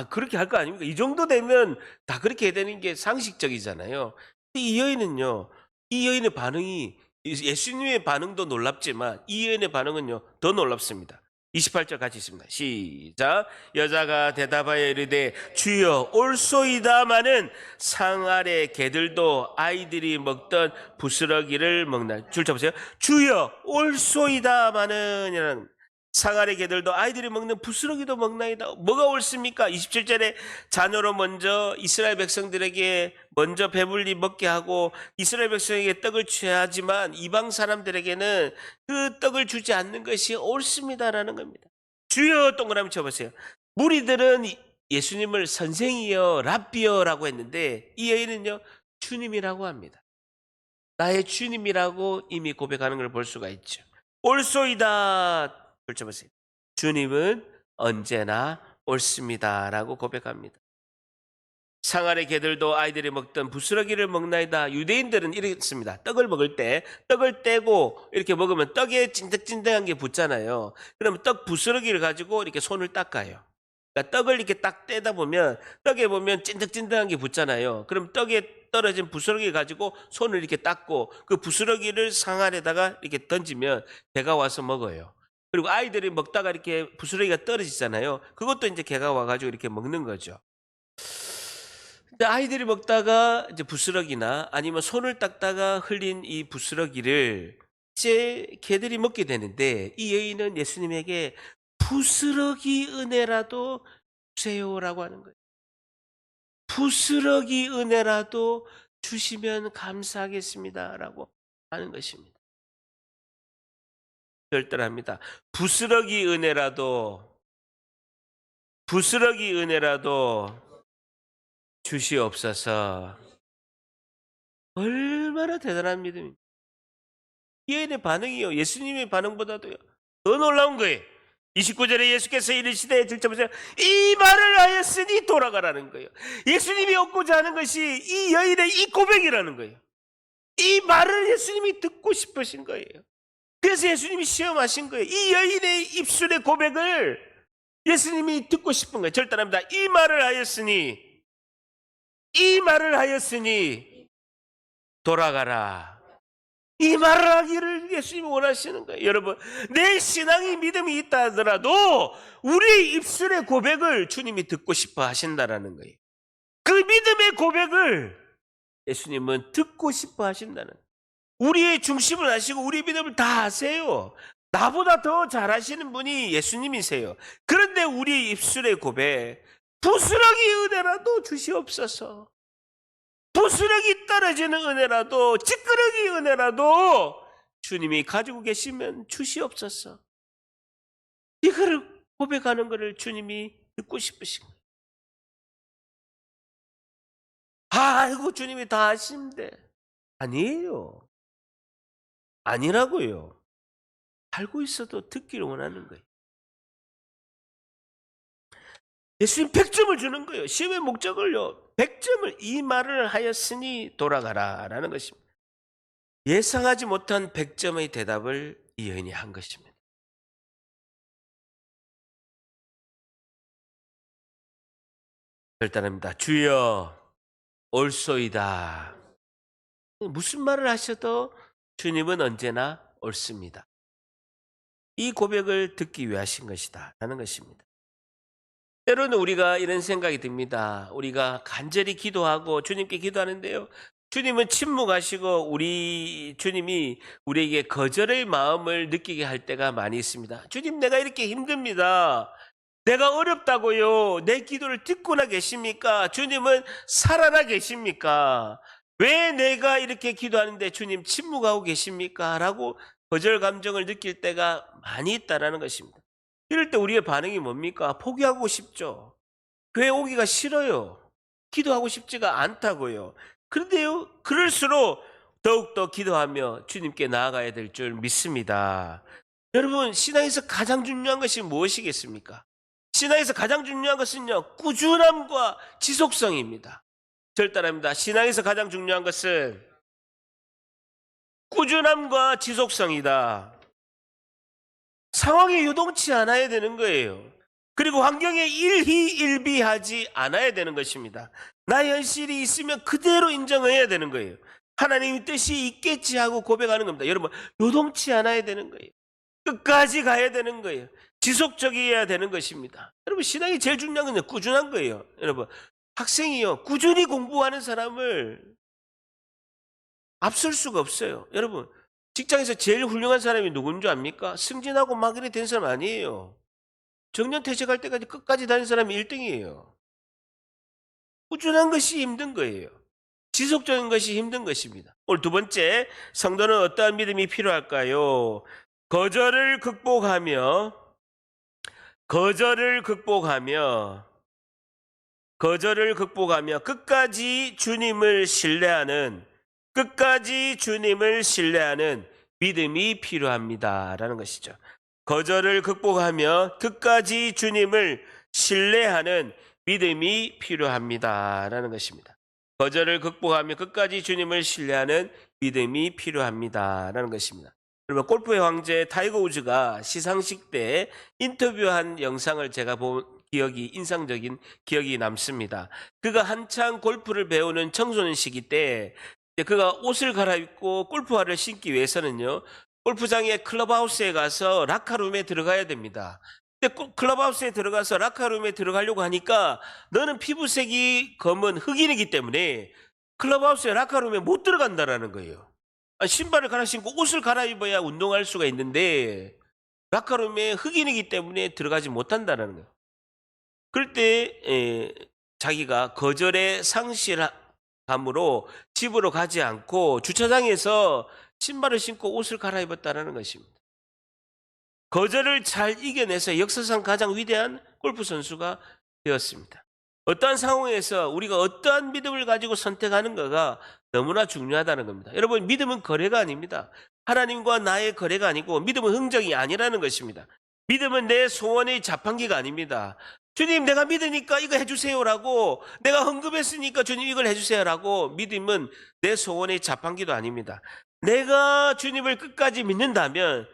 그렇게 할 거 아닙니까? 이 정도 되면 다 그렇게 해야 되는 게 상식적이잖아요. 이 여인은요, 이 여인의 반응이 예수님의 반응도 놀랍지만 이 여인의 반응은요, 더 놀랍습니다. 28절 같이 있습니다. 시작. 여자가 대답하여 이르되 주여 올소이다마는 상 아래 개들도 아이들이 먹던 부스러기를 먹나. 줄 쳐보세요. 주여 올소이다마는 이라는 상 아래 개들도 아이들이 먹는 부스러기도 먹나이다. 뭐가 옳습니까? 27절에 자녀로 먼저 이스라엘 백성들에게 먼저 배불리 먹게 하고 이스라엘 백성에게 떡을 취하지만 이방 사람들에게는 그 떡을 주지 않는 것이 옳습니다라는 겁니다. 주여 동그라미 쳐보세요. 무리들은 예수님을 선생이여 랍비여라고 했는데 이 여인은요 주님이라고 합니다. 나의 주님이라고 이미 고백하는 걸 볼 수가 있죠. 옳소이다. 보세요. 주님은 언제나 옳습니다라고 고백합니다. 상 아래 개들도 아이들이 먹던 부스러기를 먹나이다. 유대인들은 이랬습니다. 떡을 먹을 때 떡을 떼고 이렇게 먹으면 떡에 찐득찐득한 게 붙잖아요. 그러면 떡 부스러기를 가지고 이렇게 손을 닦아요. 그러니까 떡을 이렇게 딱 떼다 보면 떡에 보면 찐득찐득한 게 붙잖아요. 그럼 떡에 떨어진 부스러기 가지고 손을 이렇게 닦고 그 부스러기를 상 아래다가 이렇게 던지면 개가 와서 먹어요. 그리고 아이들이 먹다가 이렇게 부스러기가 떨어지잖아요. 그것도 이제 개가 와가지고 이렇게 먹는 거죠. 근데 아이들이 먹다가 이제 부스러기나 아니면 손을 닦다가 흘린 이 부스러기를 이제 개들이 먹게 되는데 이 여인은 예수님에게 부스러기 은혜라도 주세요라고 하는 거예요. 부스러기 은혜라도 주시면 감사하겠습니다라고 하는 것입니다. 결단합니다. 부스러기 은혜라도 주시옵소서. 얼마나 대단한 믿음입니까? 이 여인의 반응이요. 예수님의 반응보다도요. 더 놀라운 거예요. 29절에 예수께서 이르시되 들쳐보세요. 이 말을 하였으니 돌아가라는 거예요. 예수님이 얻고자 하는 것이 이 여인의 이 고백이라는 거예요. 이 말을 예수님이 듣고 싶으신 거예요. 그래서 예수님이 시험하신 거예요. 이 여인의 입술의 고백을 예수님이 듣고 싶은 거예요. 절단합니다. 이 말을 하였으니 돌아가라. 이 말을 하기를 예수님이 원하시는 거예요. 여러분, 내 신앙이 믿음이 있다 하더라도 우리의 입술의 고백을 주님이 듣고 싶어 하신다는 거예요. 그 믿음의 고백을 예수님은 듣고 싶어 하신다는 거예요. 우리의 중심을 아시고 우리 믿음을 다 아세요. 나보다 더 잘하시는 분이 예수님이세요. 그런데 우리 입술의 고백, 부스러기 은혜라도 주시옵소서. 부스러기 떨어지는 은혜라도, 찌끄러기 은혜라도 주님이 가지고 계시면 주시옵소서. 이거를 고백하는 것을 주님이 듣고 싶으신 거예요. 아이고 주님이 다 아시는데. 아니에요. 아니라고요. 알고 있어도 듣기를 원하는 거예요. 예수님 100점을 주는 거예요. 시험의 목적을요. 100점을 이 말을 하였으니 돌아가라 라는 것입니다. 예상하지 못한 100점의 대답을 이 여인이 한 것입니다. 결단합니다. 주여 옳소이다. 무슨 말을 하셔도 주님은 언제나 옳습니다. 이 고백을 듣기 위해 하신 것이다 라는 것입니다. 때로는 우리가 이런 생각이 듭니다. 우리가 간절히 기도하고 주님께 기도하는데요, 주님은 침묵하시고 우리 주님이 우리에게 거절의 마음을 느끼게 할 때가 많이 있습니다. 주님, 내가 이렇게 힘듭니다. 내가 어렵다고요. 내 기도를 듣고나 계십니까? 주님은 살아나 계십니까? 왜 내가 이렇게 기도하는데 주님 침묵하고 계십니까? 라고 거절 감정을 느낄 때가 많이 있다는 것입니다. 이럴 때 우리의 반응이 뭡니까? 포기하고 싶죠. 교회 오기가 싫어요. 기도하고 싶지가 않다고요. 그런데요, 그럴수록 더욱더 기도하며 주님께 나아가야 될 줄 믿습니다. 여러분, 신앙에서 가장 중요한 것이 무엇이겠습니까? 신앙에서 가장 중요한 것은요, 꾸준함과 지속성입니다. 절단합니다. 신앙에서 가장 중요한 것은 꾸준함과 지속성이다. 상황에 요동치 않아야 되는 거예요. 그리고 환경에 일희일비하지 않아야 되는 것입니다. 나의 현실이 있으면 그대로 인정해야 되는 거예요. 하나님의 뜻이 있겠지 하고 고백하는 겁니다. 여러분, 요동치 않아야 되는 거예요. 끝까지 가야 되는 거예요. 지속적이어야 되는 것입니다. 여러분, 신앙이 제일 중요한 건 꾸준한 거예요. 여러분, 학생이요, 꾸준히 공부하는 사람을 앞설 수가 없어요. 여러분, 직장에서 제일 훌륭한 사람이 누군 줄 압니까? 승진하고 막 이렇게 된 사람 아니에요. 정년 퇴직할 때까지 끝까지 다닌 사람이 1등이에요. 꾸준한 것이 힘든 거예요. 지속적인 것이 힘든 것입니다. 오늘 두 번째, 성도는 어떠한 믿음이 필요할까요? 거절을 극복하며 끝까지 주님을 신뢰하는 믿음이 필요합니다라는 것이죠. 거절을 극복하며 끝까지 주님을 신뢰하는 믿음이 필요합니다라는 것입니다. 거절을 극복하며 끝까지 주님을 신뢰하는 믿음이 필요합니다라는 것입니다. 여러분, 골프의 황제 타이거 우즈가 시상식 때 인터뷰한 영상을 제가 본 인상적인 기억이 남습니다. 그가 한창 골프를 배우는 청소년 시기 때 그가 옷을 갈아입고 골프화를 신기 위해서는요, 골프장의 클럽하우스에 가서 락카룸에 들어가야 됩니다. 근데 클럽하우스에 들어가서 락카룸에 들어가려고 하니까 너는 피부색이 검은 흑인이기 때문에 클럽하우스에 락카룸에 못 들어간다라는 거예요. 신발을 갈아 신고 옷을 갈아입어야 운동할 수가 있는데 락카룸에 흑인이기 때문에 들어가지 못한다는 거예요. 그럴 때 자기가 거절의 상실감으로 집으로 가지 않고 주차장에서 신발을 신고 옷을 갈아입었다는 것입니다. 거절을 잘 이겨내서 역사상 가장 위대한 골프 선수가 되었습니다. 어떠한 상황에서 우리가 어떠한 믿음을 가지고 선택하는가가 너무나 중요하다는 겁니다. 여러분, 믿음은 거래가 아닙니다. 하나님과 나의 거래가 아니고 믿음은 흥정이 아니라는 것입니다. 믿음은 내 소원의 자판기가 아닙니다. 주님, 내가 믿으니까 이거 해주세요라고, 내가 헌금했으니까 주님 이걸 해주세요라고, 믿음은 내 소원의 자판기도 아닙니다. 내가 주님을 끝까지 믿는다면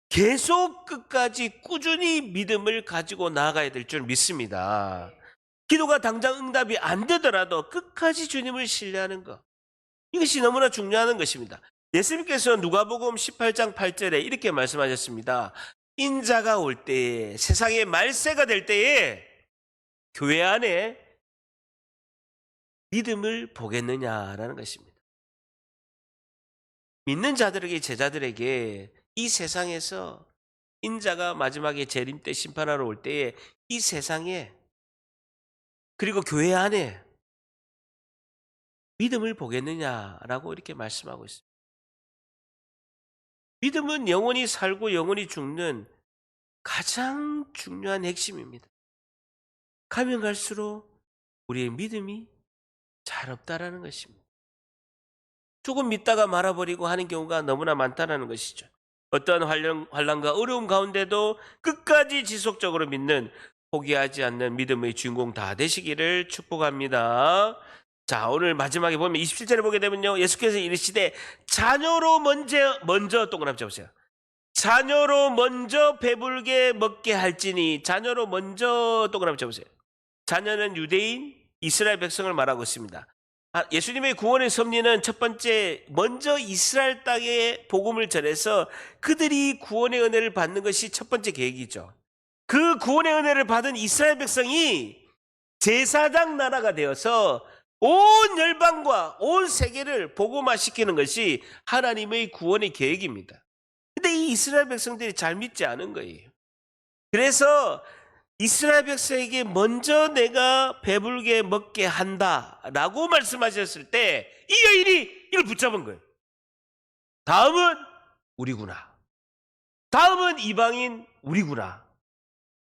계속 끝까지 꾸준히 믿음을 가지고 나아가야 될 줄 믿습니다. 기도가 당장 응답이 안 되더라도 끝까지 주님을 신뢰하는 것, 이것이 너무나 중요한 것입니다. 예수님께서 누가복음 18장 8절에 이렇게 말씀하셨습니다. 인자가 올 때에, 세상의 말세가 될 때에 교회 안에 믿음을 보겠느냐라는 것입니다. 믿는 자들에게, 제자들에게 이 세상에서 인자가 마지막에 재림 때 심판하러 올 때에 이 세상에, 그리고 교회 안에 믿음을 보겠느냐라고 이렇게 말씀하고 있습니다. 믿음은 영원히 살고 영원히 죽는 가장 중요한 핵심입니다. 가면 갈수록 우리의 믿음이 잘 없다라는 것입니다. 조금 믿다가 말아버리고 하는 경우가 너무나 많다는 것이죠. 어떠한 환난과 어려움 가운데도 끝까지 지속적으로 믿는, 포기하지 않는 믿음의 주인공 다 되시기를 축복합니다. 자, 오늘 마지막에 보면 27절에 보게 되면요, 예수께서 이르시되 자녀로 먼저 동그라미 쳐보세요. 자녀로 먼저 배불게 먹게 할지니, 자녀로 먼저 동그라미 쳐보세요. 자녀는 유대인, 이스라엘 백성을 말하고 있습니다. 예수님의 구원의 섭리는 첫 번째 먼저 이스라엘 땅에 복음을 전해서 그들이 구원의 은혜를 받는 것이 첫 번째 계획이죠. 그 구원의 은혜를 받은 이스라엘 백성이 제사장 나라가 되어서 온 열방과 온 세계를 복음화시키는 것이 하나님의 구원의 계획입니다. 근데 이 이스라엘 백성들이 잘 믿지 않은 거예요. 그래서 이스라엘 백성에게 먼저 내가 배불게 먹게 한다라고 말씀하셨을 때 이 여인이 이걸 붙잡은 거예요. 다음은 우리구나. 다음은 이방인 우리구나.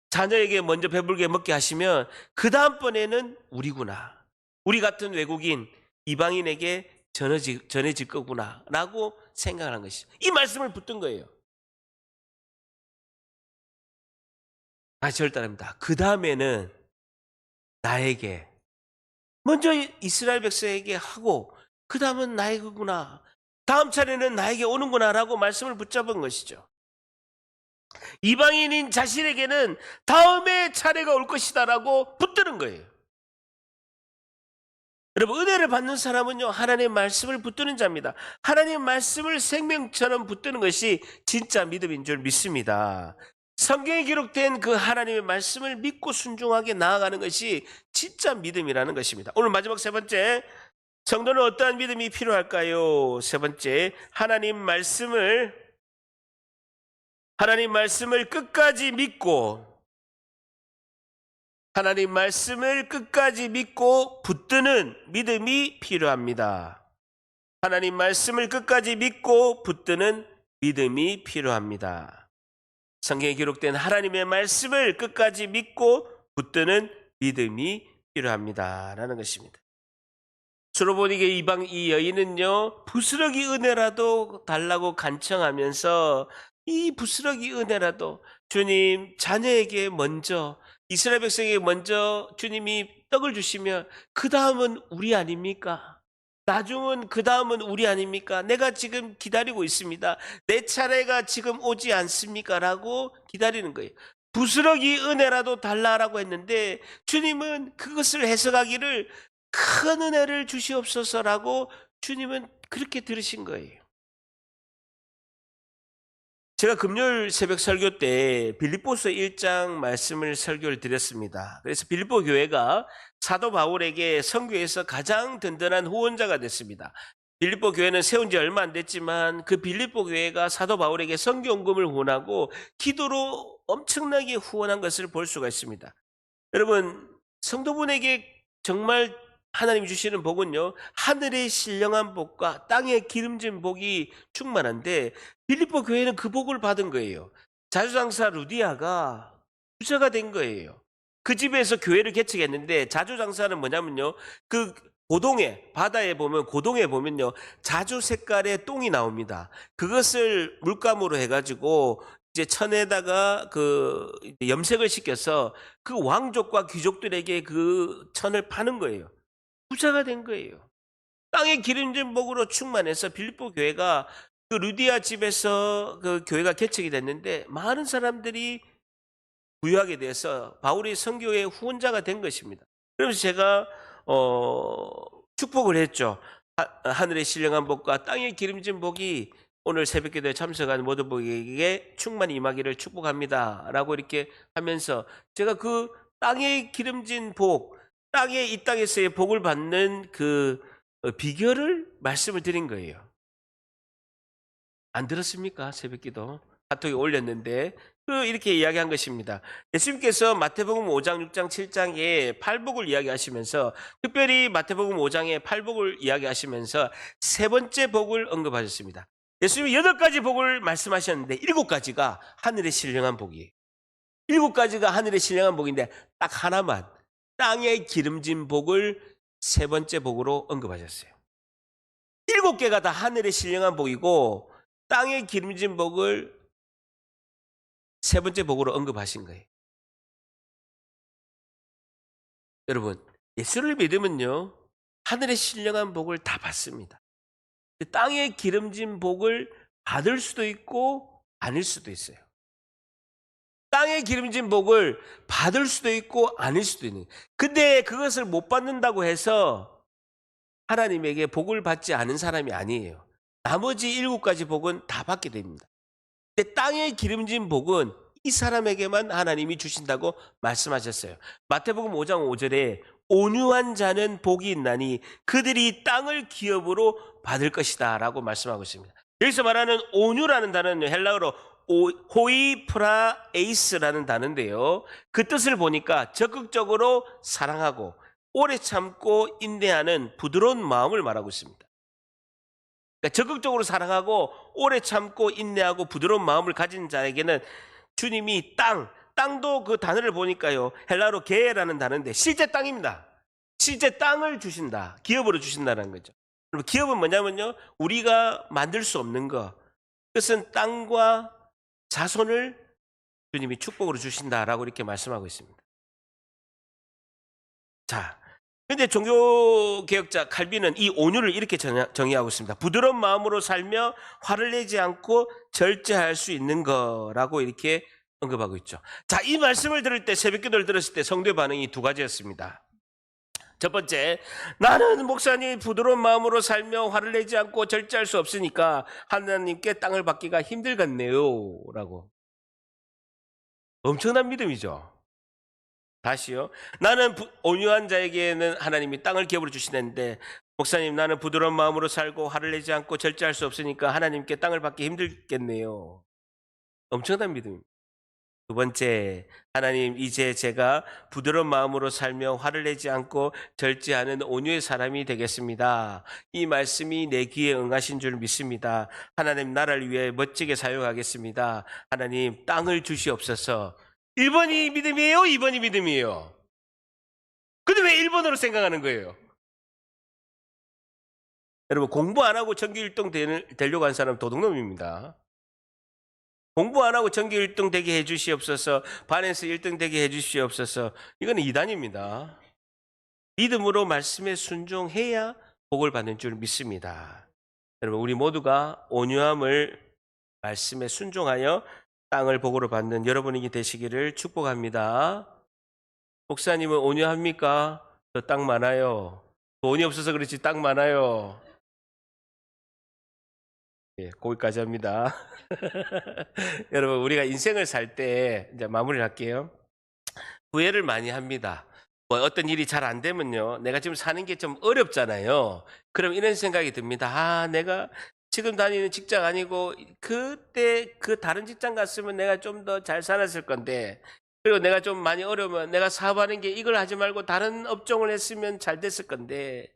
자녀에게 먼저 배불게 먹게 하시면 그 다음번에는 우리구나. 우리 같은 외국인 이방인에게 전해질 거구나 라고 생각하는 것이죠. 이 말씀을 붙든 거예요. 저를 따릅니다. 그 다음에는 나에게 먼저 이스라엘 백성에게 하고 그 다음은 나에게구나. 다음 차례는 나에게 오는구나 라고 말씀을 붙잡은 것이죠. 이방인인 자신에게는 다음에 차례가 올 것이다 라고 붙드는 거예요. 여러분, 은혜를 받는 사람은요, 하나님의 말씀을 붙드는 자입니다. 하나님의 말씀을 생명처럼 붙드는 것이 진짜 믿음인 줄 믿습니다. 성경에 기록된 그 하나님의 말씀을 믿고 순종하게 나아가는 것이 진짜 믿음이라는 것입니다. 오늘 마지막 세 번째, 성도는 어떠한 믿음이 필요할까요? 세 번째, 하나님 말씀을 끝까지 믿고 하나님 말씀을 끝까지 믿고 붙드는 믿음이 필요합니다. 하나님 말씀을 끝까지 믿고 붙드는 믿음이 필요합니다. 성경에 기록된 하나님의 말씀을 끝까지 믿고 붙드는 믿음이 필요합니다. 라는 것입니다. 수로보니게 이 여인은요, 부스러기 은혜라도 달라고 간청하면서 이 부스러기 은혜라도 주님, 자녀에게 먼저 이스라엘 백성에게 먼저 주님이 떡을 주시면 그 다음은 우리 아닙니까? 나중은 그 다음은 우리 아닙니까? 내가 지금 기다리고 있습니다. 내 차례가 지금 오지 않습니까? 라고 기다리는 거예요. 부스러기 은혜라도 달라라고 했는데 주님은 그것을 해석하기를 큰 은혜를 주시옵소서라고 주님은 그렇게 들으신 거예요. 제가 금요일 새벽 설교 때 빌립보서 1장 말씀을 설교를 드렸습니다. 그래서 빌립보 교회가 사도 바울에게 선교에서 가장 든든한 후원자가 됐습니다. 빌립보 교회는 세운 지 얼마 안 됐지만 그 빌립보 교회가 사도 바울에게 선교헌금을 후원하고 기도로 엄청나게 후원한 것을 볼 수가 있습니다. 여러분, 성도분에게 정말 하나님이 주시는 복은요, 하늘의 신령한 복과 땅의 기름진 복이 충만한데 빌립보 교회는 그 복을 받은 거예요. 자주장사 루디아가 부자가 된 거예요. 그 집에서 교회를 개척했는데 자주장사는 뭐냐면요, 그 고동에, 바다에 보면 고동에 보면요, 자주 색깔의 똥이 나옵니다. 그것을 물감으로 해가지고 이제 천에다가 그 염색을 시켜서 그 왕족과 귀족들에게 그 천을 파는 거예요. 부자가 된 거예요. 땅의 기름진 복으로 충만해서 빌립보 교회가 그 루디아 집에서 그 교회가 개척이 됐는데 많은 사람들이 부유하게 돼서 바울이 선교의 후원자가 된 것입니다. 그래서 제가 축복을 했죠. 하늘의 신령한 복과 땅의 기름진 복이 오늘 새벽기도에 참석한 모든 분에게 충만히 임하기를 축복합니다. 라고 이렇게 하면서 제가 그 땅의 기름진 복, 이 땅에서의 복을 받는 그 비결을 말씀을 드린 거예요. 안 들었습니까? 새벽기도 카톡에 올렸는데 이렇게 이야기한 것입니다. 예수님께서 마태복음 5장, 6장, 7장에 팔복을 이야기하시면서 특별히 마태복음 5장에 팔복을 이야기하시면서 세 번째 복을 언급하셨습니다. 예수님이 8가지 복을 말씀하셨는데 7가지가 하늘의 신령한 복이에요. 7가지가 하늘의 신령한 복인데 딱 하나만 땅의 기름진 복을 세 번째 복으로 언급하셨어요. 7개가 다 하늘의 신령한 복이고 땅의 기름진 복을 세 번째 복으로 언급하신 거예요. 여러분, 예수를 믿으면요, 하늘의 신령한 복을 다 받습니다. 땅의 기름진 복을 받을 수도 있고 아닐 수도 있어요. 땅의 기름진 복을 받을 수도 있고 아닐 수도 있는. 근데 그것을 못 받는다고 해서 하나님에게 복을 받지 않은 사람이 아니에요. 나머지 7가지 복은 다 받게 됩니다. 근데 땅에 기름진 복은 이 사람에게만 하나님이 주신다고 말씀하셨어요. 마태복음 5장 5절에 온유한 자는 복이 있나니 그들이 땅을 기업으로 받을 것이다 라고 말씀하고 있습니다. 여기서 말하는 온유라는 단어는 헬라어로 호이프라에이스라는 단어인데요. 그 뜻을 보니까 적극적으로 사랑하고 오래 참고 인내하는 부드러운 마음을 말하고 있습니다. 그러니까 적극적으로 사랑하고 오래 참고 인내하고 부드러운 마음을 가진 자에게는 주님이 땅도 그 단어를 보니까요. 헬라어로 게라는 단어인데 실제 땅입니다. 실제 땅을 주신다. 기업으로 주신다는 거죠. 그럼 기업은 뭐냐면요. 우리가 만들 수 없는 거. 그것은 땅과 자손을 주님이 축복으로 주신다라고 이렇게 말씀하고 있습니다. 자, 근데 종교개혁자 칼빈은 이 온유를 이렇게 정의하고 있습니다. 부드러운 마음으로 살며 화를 내지 않고 절제할 수 있는 거라고 이렇게 언급하고 있죠. 자, 이 말씀을 들을 때, 새벽기도를 들었을 때 성도의 반응이 2가지였습니다. 첫 번째, 나는 목사님 부드러운 마음으로 살며 화를 내지 않고 절제할 수 없으니까 하나님께 땅을 받기가 힘들겠네요 라고. 엄청난 믿음이죠. 다시요. 나는 온유한 자에게는 하나님이 땅을 기업으로 주시는데 목사님 나는 부드러운 마음으로 살고 화를 내지 않고 절제할 수 없으니까 하나님께 땅을 받기 힘들겠네요. 엄청난 믿음입니다. 두 번째, 하나님 이제 제가 부드러운 마음으로 살며 화를 내지 않고 절제하는 온유의 사람이 되겠습니다. 이 말씀이 내 귀에 응하신 줄 믿습니다. 하나님 나라를 위해 멋지게 사용하겠습니다. 하나님 땅을 주시옵소서. 1번이 믿음이에요? 2번이 믿음이에요? 근데 왜 1번으로 생각하는 거예요? 여러분 공부 안 하고 전교 1등 되려고 한 사람은 도둑놈입니다. 공부 안 하고 전교 1등 되게 해 주시옵소서. 반에서 1등 되게 해 주시옵소서. 이거는 이단입니다. 믿음으로 말씀에 순종해야 복을 받는 줄 믿습니다. 여러분 우리 모두가 온유함을 말씀에 순종하여 땅을 복으로 받는 여러분이 되시기를 축복합니다. 목사님은 온유합니까? 저 땅 많아요. 돈이 없어서 그렇지 땅 많아요. 예, 거기까지 합니다. 여러분 우리가 인생을 살 때 이제 마무리를 할게요. 후회를 많이 합니다. 뭐 어떤 일이 잘 안 되면요. 내가 지금 사는 게 좀 어렵잖아요. 그럼 이런 생각이 듭니다. 아, 내가 지금 다니는 직장 아니고 그때 그 다른 직장 갔으면 내가 좀 더 잘 살았을 건데 그리고 내가 좀 많이 어려우면 내가 사업하는 게 이걸 하지 말고 다른 업종을 했으면 잘 됐을 건데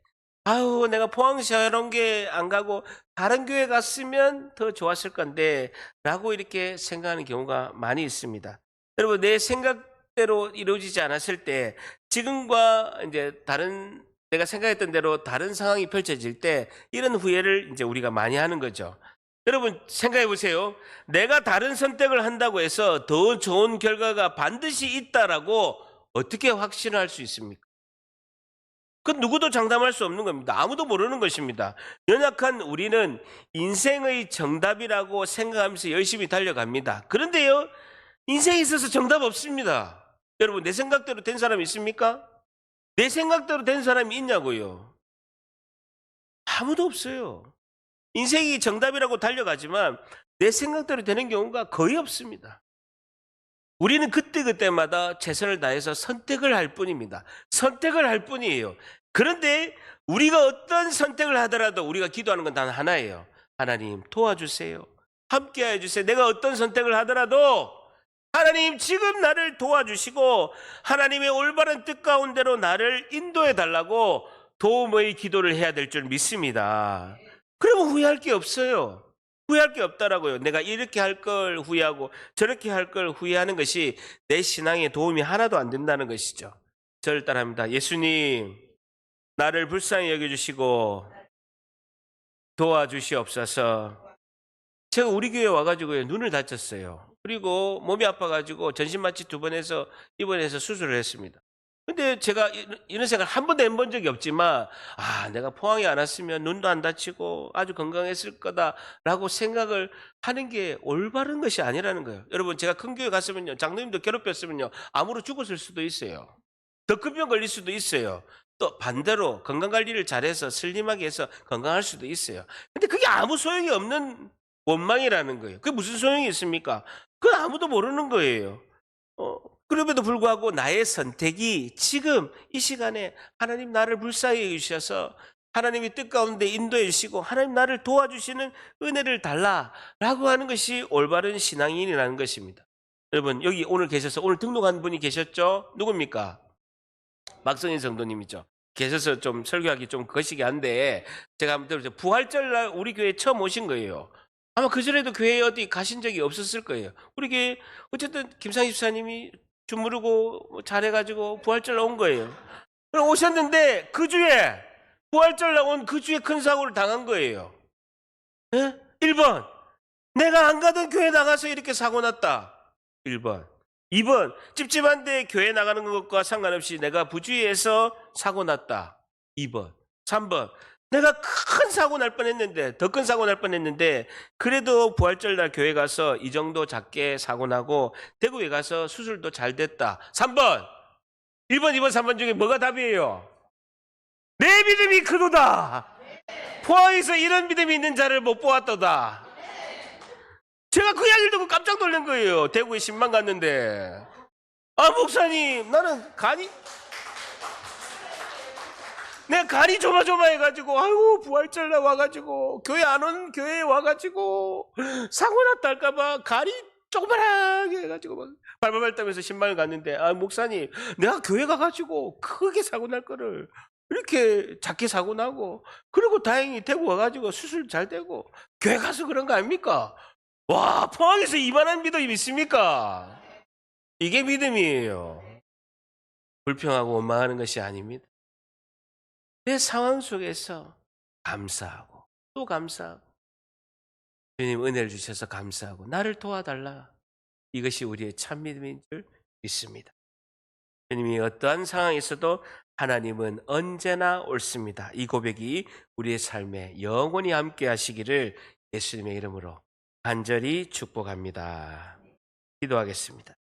아유 내가 포항시아롱교회 안 가고 다른 교회 갔으면 더 좋았을 건데 라고 이렇게 생각하는 경우가 많이 있습니다. 여러분 내 생각대로 이루어지지 않았을 때 지금과 이제 다른 내가 생각했던 대로 다른 상황이 펼쳐질 때 이런 후회를 이제 우리가 많이 하는 거죠. 여러분 생각해 보세요. 내가 다른 선택을 한다고 해서 더 좋은 결과가 반드시 있다라고 어떻게 확신할 수 있습니까? 그건 누구도 장담할 수 없는 겁니다. 아무도 모르는 것입니다. 연약한 우리는 인생의 정답이라고 생각하면서 열심히 달려갑니다. 그런데요, 인생에 있어서 정답 없습니다. 여러분 내 생각대로 된 사람이 있습니까? 내 생각대로 된 사람이 있냐고요? 아무도 없어요. 인생이 정답이라고 달려가지만 내 생각대로 되는 경우가 거의 없습니다. 우리는 그때그때마다 최선을 다해서 선택을 할 뿐입니다. 선택을 할 뿐이에요. 그런데 우리가 어떤 선택을 하더라도 우리가 기도하는 건 단 하나예요. 하나님 도와주세요. 함께 해주세요. 내가 어떤 선택을 하더라도 하나님 지금 나를 도와주시고 하나님의 올바른 뜻 가운데로 나를 인도해 달라고 도움의 기도를 해야 될 줄 믿습니다. 그러면 후회할 게 없어요. 후회할 게 없다라고요. 내가 이렇게 할 걸 후회하고 저렇게 할 걸 후회하는 것이 내 신앙에 도움이 하나도 안 된다는 것이죠. 저를 따라합니다. 예수님 나를 불쌍히 여겨주시고 도와주시옵소서. 제가 우리 교회 와가지고요 눈을 다쳤어요. 그리고 몸이 아파가지고 전신마취 2번 해서 입원해서 수술을 했습니다. 근데 제가 이런 생각 한 번도 해본 적이 없지만 내가 포항에 안 왔으면 눈도 안 다치고 아주 건강했을 거다라고 생각을 하는 게 올바른 것이 아니라는 거예요. 여러분 제가 큰 교회 갔으면요 장로님도 괴롭혔으면요 암으로 죽었을 수도 있어요. 더 큰 병 걸릴 수도 있어요. 또 반대로 건강관리를 잘해서 슬림하게 해서 건강할 수도 있어요. 근데 그게 아무 소용이 없는 원망이라는 거예요. 그게 무슨 소용이 있습니까? 그건 아무도 모르는 거예요. 그럼에도 불구하고 나의 선택이 지금 이 시간에 하나님 나를 불쌍히 여기셔서 하나님의 뜻 가운데 인도해 주시고 하나님 나를 도와주시는 은혜를 달라라고 하는 것이 올바른 신앙인이라는 것입니다. 여러분 여기 오늘 계셔서 오늘 등록한 분이 계셨죠? 누굽니까? 박성인 성도님이죠. 계셔서 좀 설교하기 좀 거시기 한데 제가 한번 들어보세요. 부활절날 우리 교회에 처음 오신 거예요. 아마 그전에도 교회에 어디 가신 적이 없었을 거예요. 우리 교회 어쨌든 김상희 집사님이 주무르고 잘해가지고 부활절날 온 거예요. 그럼 오셨는데 그 주에 부활절날 온 그 주에 큰 사고를 당한 거예요. 예? 1번 내가 안 가던 교회 나가서 이렇게 사고 났다. 1번 2번 찝찝한데 교회 나가는 것과 상관없이 내가 부주의해서 사고 났다. 2번 3번 내가 큰 사고 날 뻔했는데 더 큰 사고 날 뻔했는데 그래도 부활절날 교회 가서 이 정도 작게 사고 나고 대구에 가서 수술도 잘 됐다. 3번 1번 2번 3번 중에 뭐가 답이에요? 내 믿음이 크도다. 포항에서 이런 믿음이 있는 자를 못 보았도다. 제가 그 이야기를 듣고 깜짝 놀란 거예요. 대구에 신방 갔는데 아 목사님 나는 내가 간이 조마조마해가지고 아이고 부활절날 와가지고 교회 안 온 교회에 와가지고 사고 났다 할까봐 간이 조그만하게 해가지고 막 발발발 떨면서 신방을 갔는데 아 목사님 내가 교회 가가지고 크게 사고 날 거를 이렇게 작게 사고 나고 그리고 다행히 대구 와가지고 수술 잘 되고 교회 가서 그런 거 아닙니까? 와 포항에서 이만한 믿음이 있습니까? 이게 믿음이에요. 불평하고 원망하는 것이 아닙니다. 내 상황 속에서 감사하고 또 감사하고 주님 은혜를 주셔서 감사하고 나를 도와달라. 이것이 우리의 참 믿음인 줄 믿습니다. 주님이 어떠한 상황에서도 하나님은 언제나 옳습니다. 이 고백이 우리의 삶에 영원히 함께 하시기를 예수님의 이름으로 간절히 축복합니다. 기도하겠습니다.